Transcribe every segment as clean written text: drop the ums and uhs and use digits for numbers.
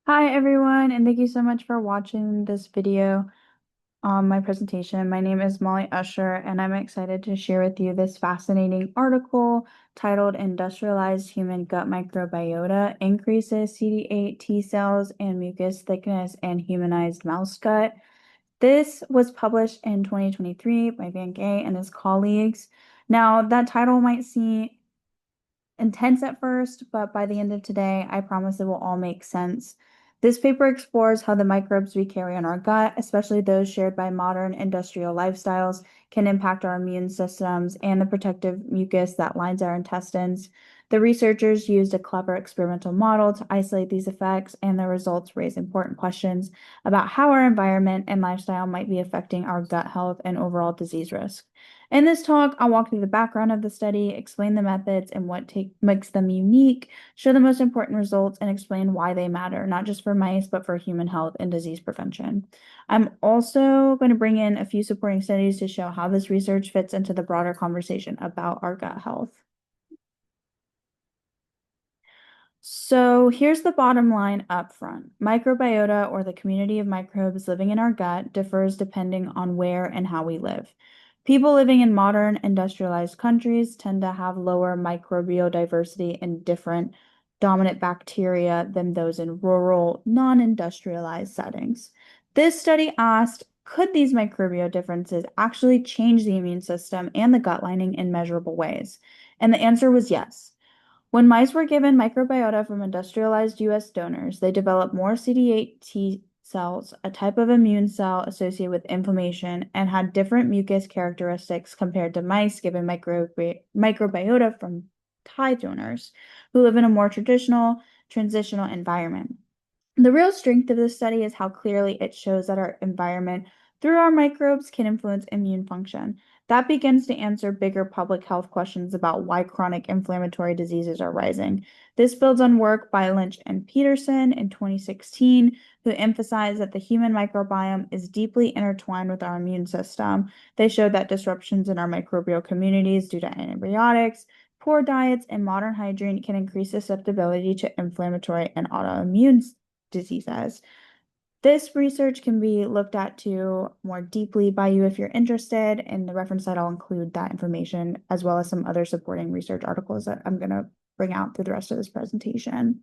Hi everyone, and thank you so much for watching this video on my presentation. My name is Molly Usher, and I'm excited to share with you this fascinating article titled Industrialized Human Gut Microbiota Increases CD8 T cells and Mucus Thickness in Humanized Mouse Gut. This was published in 2023 by Van Gay and his colleagues. Now, that title might seem intense at first, but by the end of today, I promise it will all make sense. This paper explores how the microbes we carry in our gut, especially those shared by modern industrial lifestyles, can impact our immune systems and the protective mucus that lines our intestines. The researchers used a clever experimental model to isolate these effects, and the results raise important questions about how our environment and lifestyle might be affecting our gut health and overall disease risk. In this talk, I'll walk through the background of the study, explain the methods and what makes them unique, show the most important results, and explain why they matter, not just for mice, but for human health and disease prevention. I'm also going to bring in a few supporting studies to show how this research fits into the broader conversation about our gut health. So here's the bottom line up front. Microbiota, or the community of microbes living in our gut, differs depending on where and how we live. People living in modern industrialized countries tend to have lower microbial diversity and different dominant bacteria than those in rural, non-industrialized settings. This study asked, could these microbial differences actually change the immune system and the gut lining in measurable ways? And the answer was yes. When mice were given microbiota from industrialized U.S. donors, they developed more CD8 T cells, a type of immune cell associated with inflammation, and had different mucus characteristics compared to mice given microbiota from Thai donors who live in a more traditional, transitional environment. The real strength of this study is how clearly it shows that our environment, through our microbes, can influence immune function. That begins to answer bigger public health questions about why chronic inflammatory diseases are rising. This builds on work by Lynch and Peterson in 2016, who emphasized that the human microbiome is deeply intertwined with our immune system. They showed that disruptions in our microbial communities due to antibiotics, poor diets, and modern hygiene can increase susceptibility to inflammatory and autoimmune diseases. This research can be looked at to more deeply by you if you're interested. In the reference site, I'll include that information as well as some other supporting research articles that I'm going to bring out through the rest of this presentation.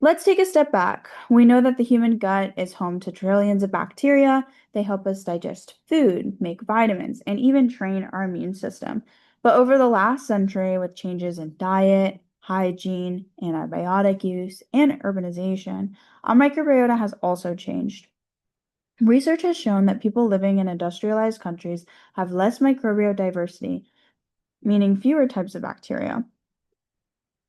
Let's take a step back. We know that the human gut is home to trillions of bacteria. They help us digest food, make vitamins, and even train our immune system. But over the last century, with changes in diet, hygiene, antibiotic use, and urbanization, our microbiota has also changed. Research has shown that people living in industrialized countries have less microbial diversity, meaning fewer types of bacteria.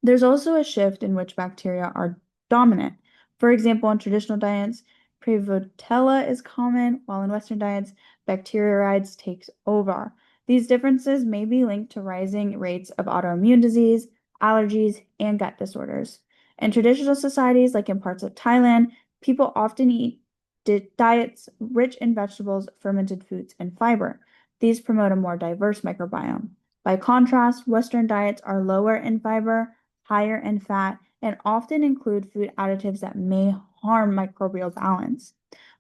There's also a shift in which bacteria are dominant. For example, in traditional diets, Prevotella is common, while in Western diets, Bacteroides takes over. These differences may be linked to rising rates of autoimmune disease, allergies, and gut disorders. In traditional societies, like in parts of Thailand, people often eat diets rich in vegetables, fermented foods, and fiber. These promote a more diverse microbiome. By contrast, Western diets are lower in fiber, higher in fat, and often include food additives that may harm microbial balance.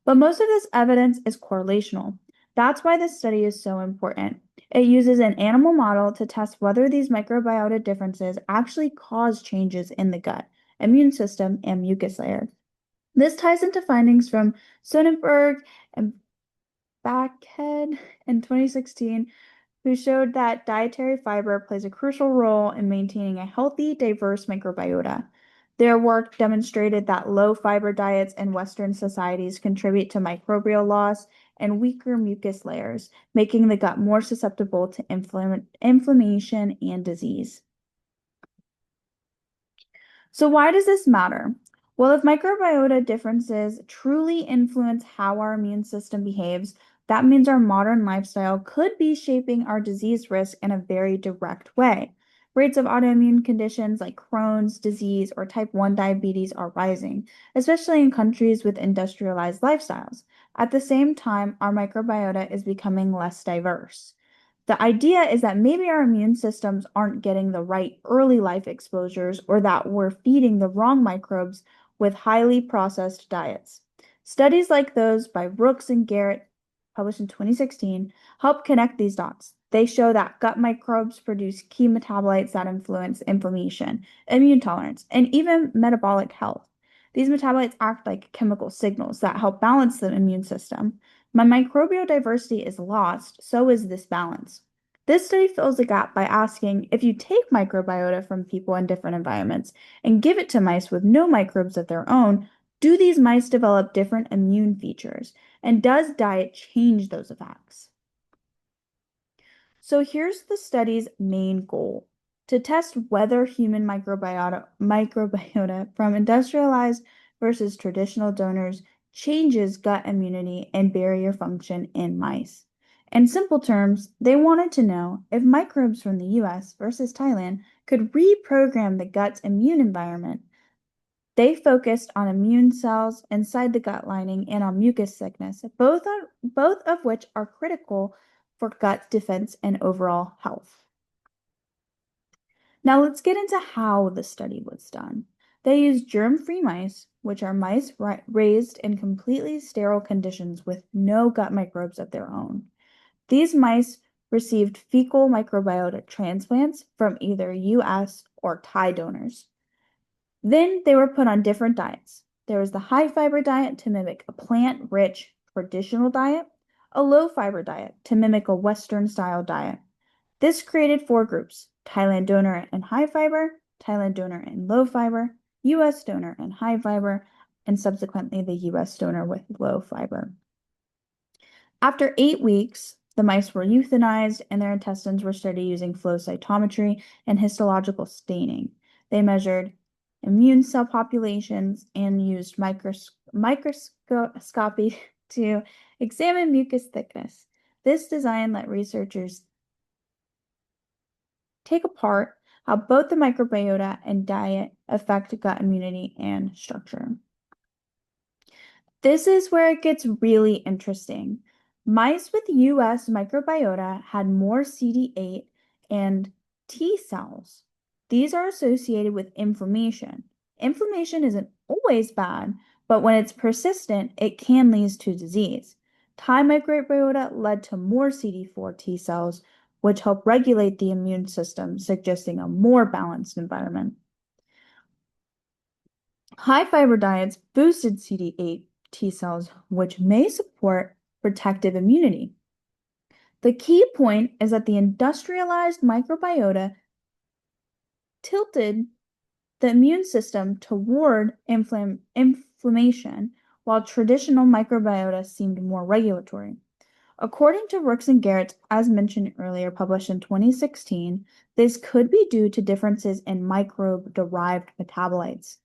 But most of this evidence is correlational. That's why this study is so important. It uses an animal model to test whether these microbiota differences actually cause changes in the gut, immune system, and mucus layer. This ties into findings from Sonnenberg and Backhead in 2016, who showed that dietary fiber plays a crucial role in maintaining a healthy, diverse microbiota. Their work demonstrated that low fiber diets in Western societies contribute to microbial loss and weaker mucus layers, making the gut more susceptible to inflammation and disease. So why does this matter? Well, if microbiota differences truly influence how our immune system behaves, that means our modern lifestyle could be shaping our disease risk in a very direct way. Rates of autoimmune conditions like Crohn's disease or type 1 diabetes are rising, especially in countries with industrialized lifestyles. At the same time, our microbiota is becoming less diverse. The idea is that maybe our immune systems aren't getting the right early life exposures or that we're feeding the wrong microbes with highly processed diets. Studies like those by Brooks and Garrett, published in 2016, help connect these dots. They show that gut microbes produce key metabolites that influence inflammation, immune tolerance, and even metabolic health. These metabolites act like chemical signals that help balance the immune system. My microbial diversity is lost, so is this balance. This study fills the gap by asking if you take microbiota from people in different environments and give it to mice with no microbes of their own, do these mice develop different immune features? And does diet change those effects? So here's the study's main goal: to test whether human microbiota from industrialized versus traditional donors changes gut immunity and barrier function in mice. In simple terms, they wanted to know if microbes from the US versus Thailand could reprogram the gut's immune environment. They focused on immune cells inside the gut lining and on mucus thickness, both of which are critical for gut defense and overall health. Now let's get into how the study was done. They used germ-free mice, which are mice raised in completely sterile conditions with no gut microbes of their own. These mice received fecal microbiota transplants from either US or Thai donors. Then they were put on different diets. There was the high fiber diet to mimic a plant-rich traditional diet, a low fiber diet to mimic a Western style diet. This created four groups: Thailand donor and high fiber, Thailand donor and low fiber, US donor and high fiber, and subsequently the US donor with low fiber. After 8 weeks, the mice were euthanized and their intestines were studied using flow cytometry and histological staining. They measured immune cell populations and used microscopy to examine mucus thickness. This design let researchers take apart how both the microbiota and diet affect gut immunity and structure. This is where it gets really interesting. Mice with US microbiota had more CD8 and T cells. These are associated with inflammation. Inflammation isn't always bad, but when it's persistent, it can lead to disease. Thai microbiota led to more CD4 T cells, which help regulate the immune system, suggesting a more balanced environment. High fiber diets boosted CD8 T cells, which may support protective immunity. The key point is that the industrialized microbiota tilted the immune system toward inflammation, while traditional microbiota seemed more regulatory. According to Brooks and Garrett, as mentioned earlier, published in 2016, this could be due to differences in microbe-derived metabolites.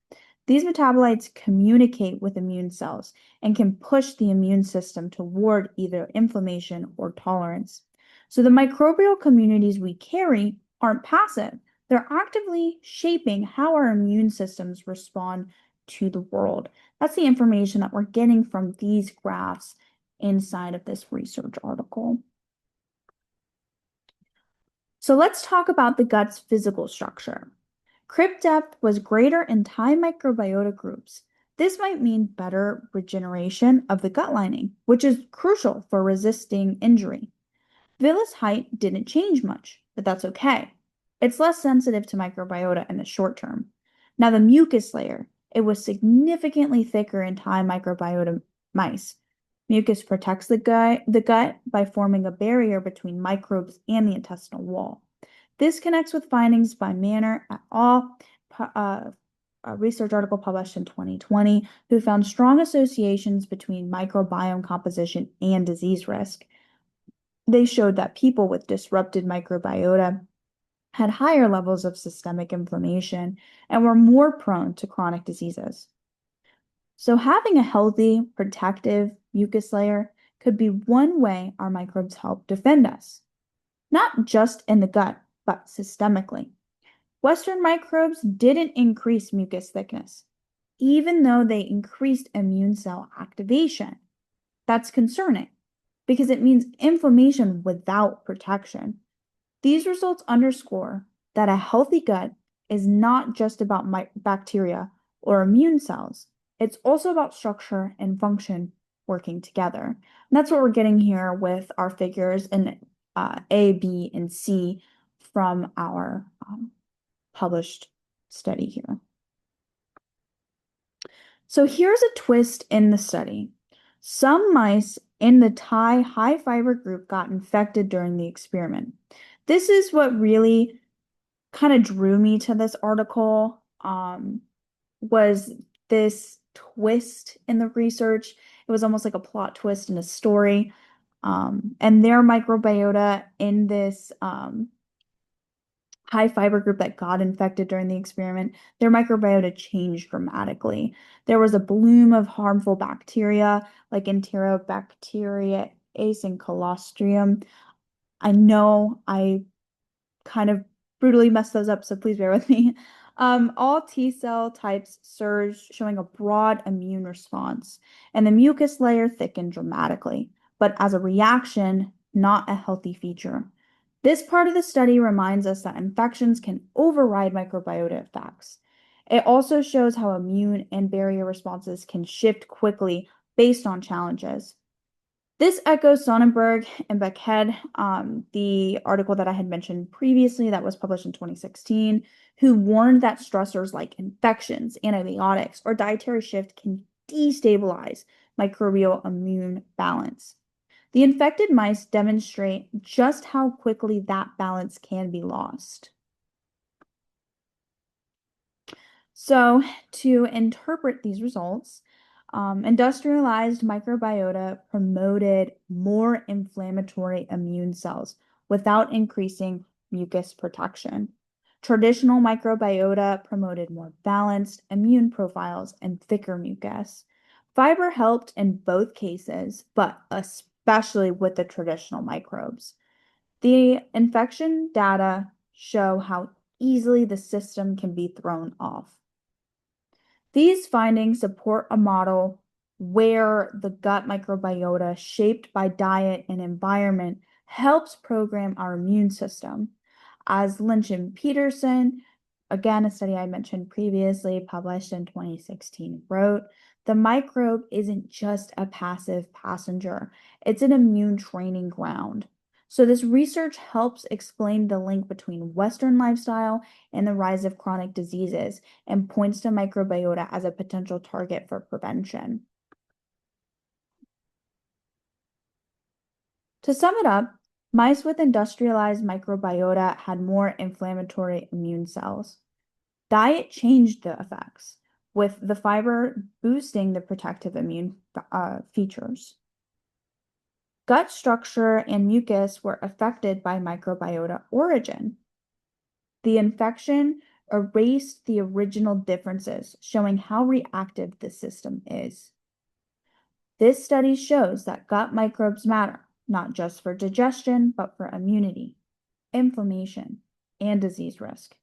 These metabolites communicate with immune cells and can push the immune system toward either inflammation or tolerance. So the microbial communities we carry aren't passive. They're actively shaping how our immune systems respond to the world. That's the information that we're getting from these graphs inside of this research article. So let's talk about the gut's physical structure. Crypt depth was greater in Thai microbiota groups. This might mean better regeneration of the gut lining, which is crucial for resisting injury. Villus height didn't change much, but that's okay. It's less sensitive to microbiota in the short term. Now the mucus layer, it was significantly thicker in Thai microbiota mice. Mucus protects the gut by forming a barrier between microbes and the intestinal wall. This connects with findings by Manner et al., a research article published in 2020, who found strong associations between microbiome composition and disease risk. They showed that people with disrupted microbiota had higher levels of systemic inflammation and were more prone to chronic diseases. So having a healthy, protective mucus layer could be one way our microbes help defend us, not just in the gut, but systemically. Western microbes didn't increase mucus thickness, even though they increased immune cell activation. That's concerning. because it means inflammation without protection. These results underscore that a healthy gut is not just about bacteria or immune cells. It's also about structure and function working together. And that's what we're getting here with our figures in A, B, and C from our published study here. So here's a twist in the study. Some mice in the Thai high fiber group got infected during the experiment. This is what really kind of drew me to this article, was this twist in the research. It was almost like a plot twist in a story. And their microbiota in this high fiber group that got infected during the experiment, their microbiota changed dramatically. There was a bloom of harmful bacteria like Enterobacteriaceae and Colostrium. I know I kind of brutally messed those up, so please bear with me. All T cell types surged, showing a broad immune response, and the mucus layer thickened dramatically, but as a reaction, not a healthy feature. This part of the study reminds us that infections can override microbiota effects. It also shows how immune and barrier responses can shift quickly based on challenges. This echoes Sonnenberg and Beckhead, the article that I had mentioned previously that was published in 2016, who warned that stressors like infections, antibiotics, or dietary shift can destabilize microbial immune balance. The infected mice demonstrate just how quickly that balance can be lost. So, to interpret these results, industrialized microbiota promoted more inflammatory immune cells without increasing mucus protection. Traditional microbiota promoted more balanced immune profiles and thicker mucus. Fiber helped in both cases, but especially with the traditional microbes. The infection data show how easily the system can be thrown off. These findings support a model where the gut microbiota, shaped by diet and environment, helps program our immune system. As Lynch and Peterson, again, a study I mentioned previously, published in 2016, wrote, the microbe isn't just a passive passenger, it's an immune training ground. So, this research helps explain the link between Western lifestyle and the rise of chronic diseases and points to microbiota as a potential target for prevention. To sum it up, mice with industrialized microbiota had more inflammatory immune cells. Diet changed the effects, with the fiber boosting the protective immune features. Gut structure and mucus were affected by microbiota origin. The infection erased the original differences, showing how reactive the system is. This study shows that gut microbes matter, not just for digestion, but for immunity, inflammation, and disease risk.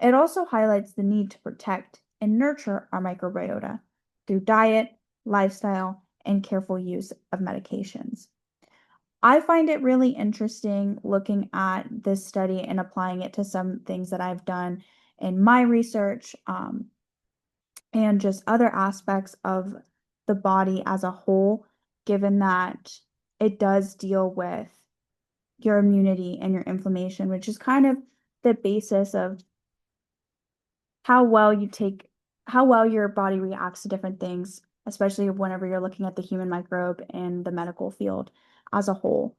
It also highlights the need to protect and nurture our microbiota through diet, lifestyle, and careful use of medications. I find it really interesting looking at this study and applying it to some things that I've done in my research, and just other aspects of the body as a whole, given that it does deal with your immunity and your inflammation, which is kind of the basis of how well your body reacts to different things, especially whenever you're looking at the human microbe in the medical field as a whole.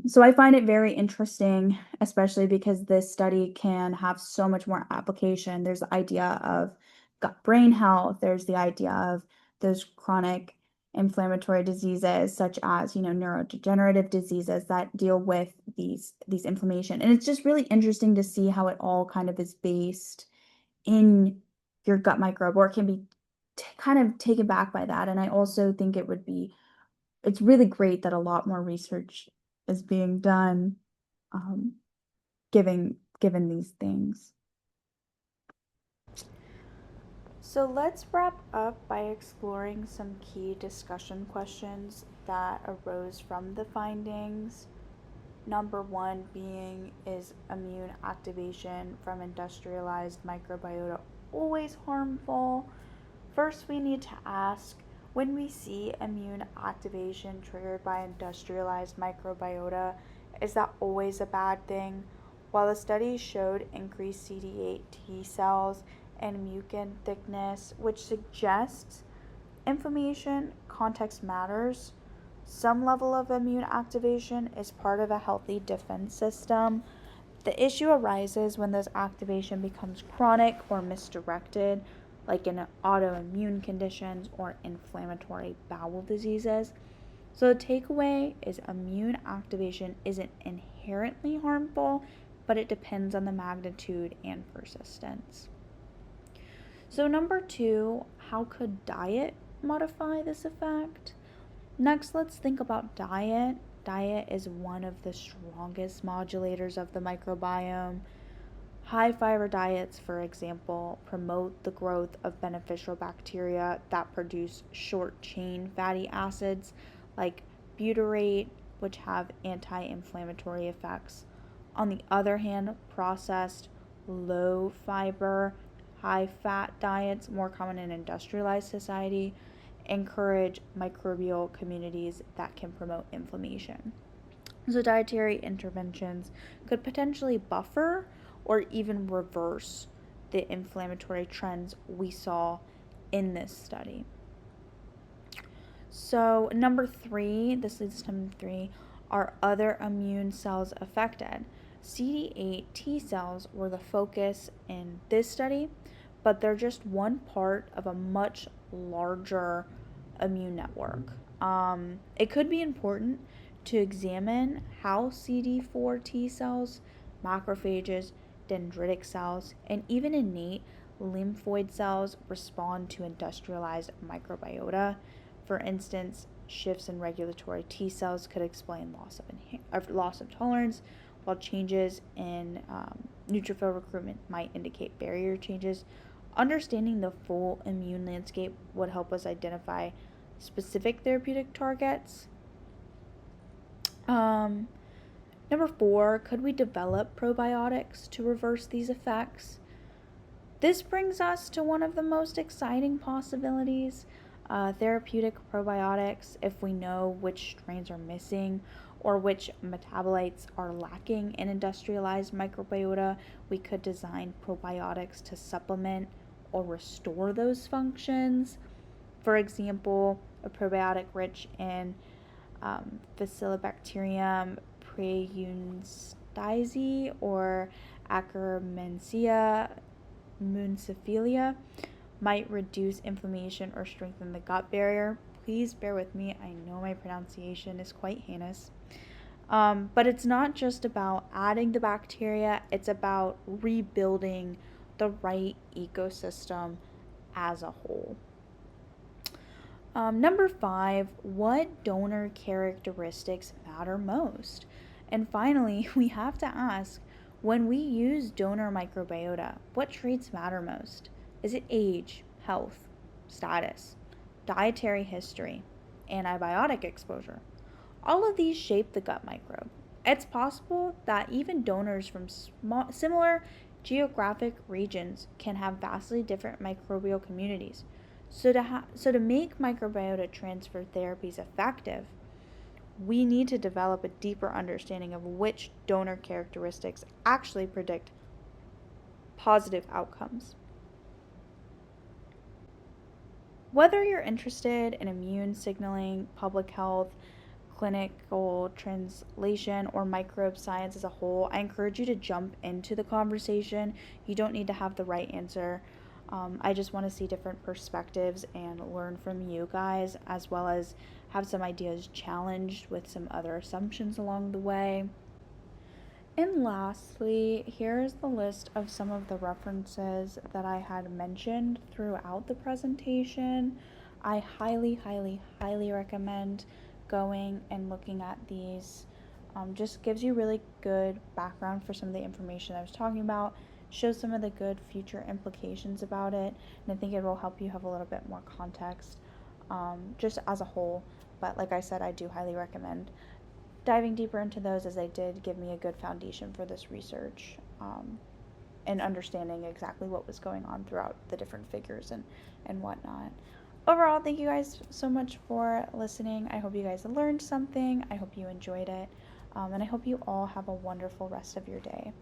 So I find it very interesting, especially because this study can have so much more application. There's the idea of gut-brain health. There's the idea of those chronic inflammatory diseases, such as, neurodegenerative diseases that deal with these inflammation. And it's just really interesting to see how it all kind of is based in your gut microbe, or it can be kind of taken back by that. And I also think it's really great that a lot more research is being done, given these things. So let's wrap up by exploring some key discussion questions that arose from the findings. Number one being, is immune activation from industrialized microbiota always harmful? First, we need to ask, when we see immune activation triggered by industrialized microbiota, is that always a bad thing? While the study showed increased CD8 T cells and mucin thickness, which suggests inflammation, context matters. Some level of immune activation is part of a healthy defense system. The issue arises when this activation becomes chronic or misdirected, like in autoimmune conditions or inflammatory bowel diseases. So the takeaway is immune activation isn't inherently harmful, but it depends on the magnitude and persistence. So number two, how could diet modify this effect? Next, let's think about diet. Diet is one of the strongest modulators of the microbiome. High fiber diets, for example, promote the growth of beneficial bacteria that produce short chain fatty acids like butyrate, which have anti inflammatory effects. On the other hand, processed, low fiber, high fat diets, more common in industrialized society, encourage microbial communities that can promote inflammation. So, dietary interventions could potentially buffer or even reverse the inflammatory trends we saw in this study. So, number three, this leads to number three, are other immune cells affected? CD8 T cells were the focus in this study, but they're just one part of a much larger immune network. It could be important to examine how CD4 T cells, macrophages, dendritic cells, and even innate lymphoid cells respond to industrialized microbiota. For instance, shifts in regulatory T cells could explain loss of tolerance, while changes in neutrophil recruitment might indicate barrier changes. Understanding the full immune landscape would help us identify specific therapeutic targets. Number four, could we develop probiotics to reverse these effects? This brings us to one of the most exciting possibilities, therapeutic probiotics. If we know which strains are missing or which metabolites are lacking in industrialized microbiota, we could design probiotics to supplement or restore those functions. For example, a probiotic rich in Bacillobacterium preunstii or Akkermansia muciniphila might reduce inflammation or strengthen the gut barrier. Please bear with me. I know my pronunciation is quite heinous. But it's not just about adding the bacteria, it's about rebuilding the right ecosystem as a whole. Number five, what donor characteristics matter most? And finally, we have to ask, when we use donor microbiota, what traits matter most? Is it age, health, status, dietary history, antibiotic exposure? All of these shape the gut microbe. It's possible that even donors from similar geographic regions can have vastly different microbial communities. So to make microbiota transfer therapies effective, we need to develop a deeper understanding of which donor characteristics actually predict positive outcomes. Whether you're interested in immune signaling, public health, clinical translation, or microbe science as a whole, I encourage you to jump into the conversation. You don't need to have the right answer. I just want to see different perspectives and learn from you guys, as well as have some ideas challenged with some other assumptions along the way. And lastly, here is the list of some of the references that I had mentioned throughout the presentation. I highly, highly, highly recommend going and looking at these. Just gives you really good background for some of the information I was talking about. shows some of the good future implications about it, and I think it will help you have a little bit more context just as a whole. But like I said, I do highly recommend diving deeper into those, as they did give me a good foundation for this research, and understanding exactly what was going on throughout the different figures and whatnot. Overall, thank you guys so much for listening. I hope you guys learned something. I hope you enjoyed it. And I hope you all have a wonderful rest of your day.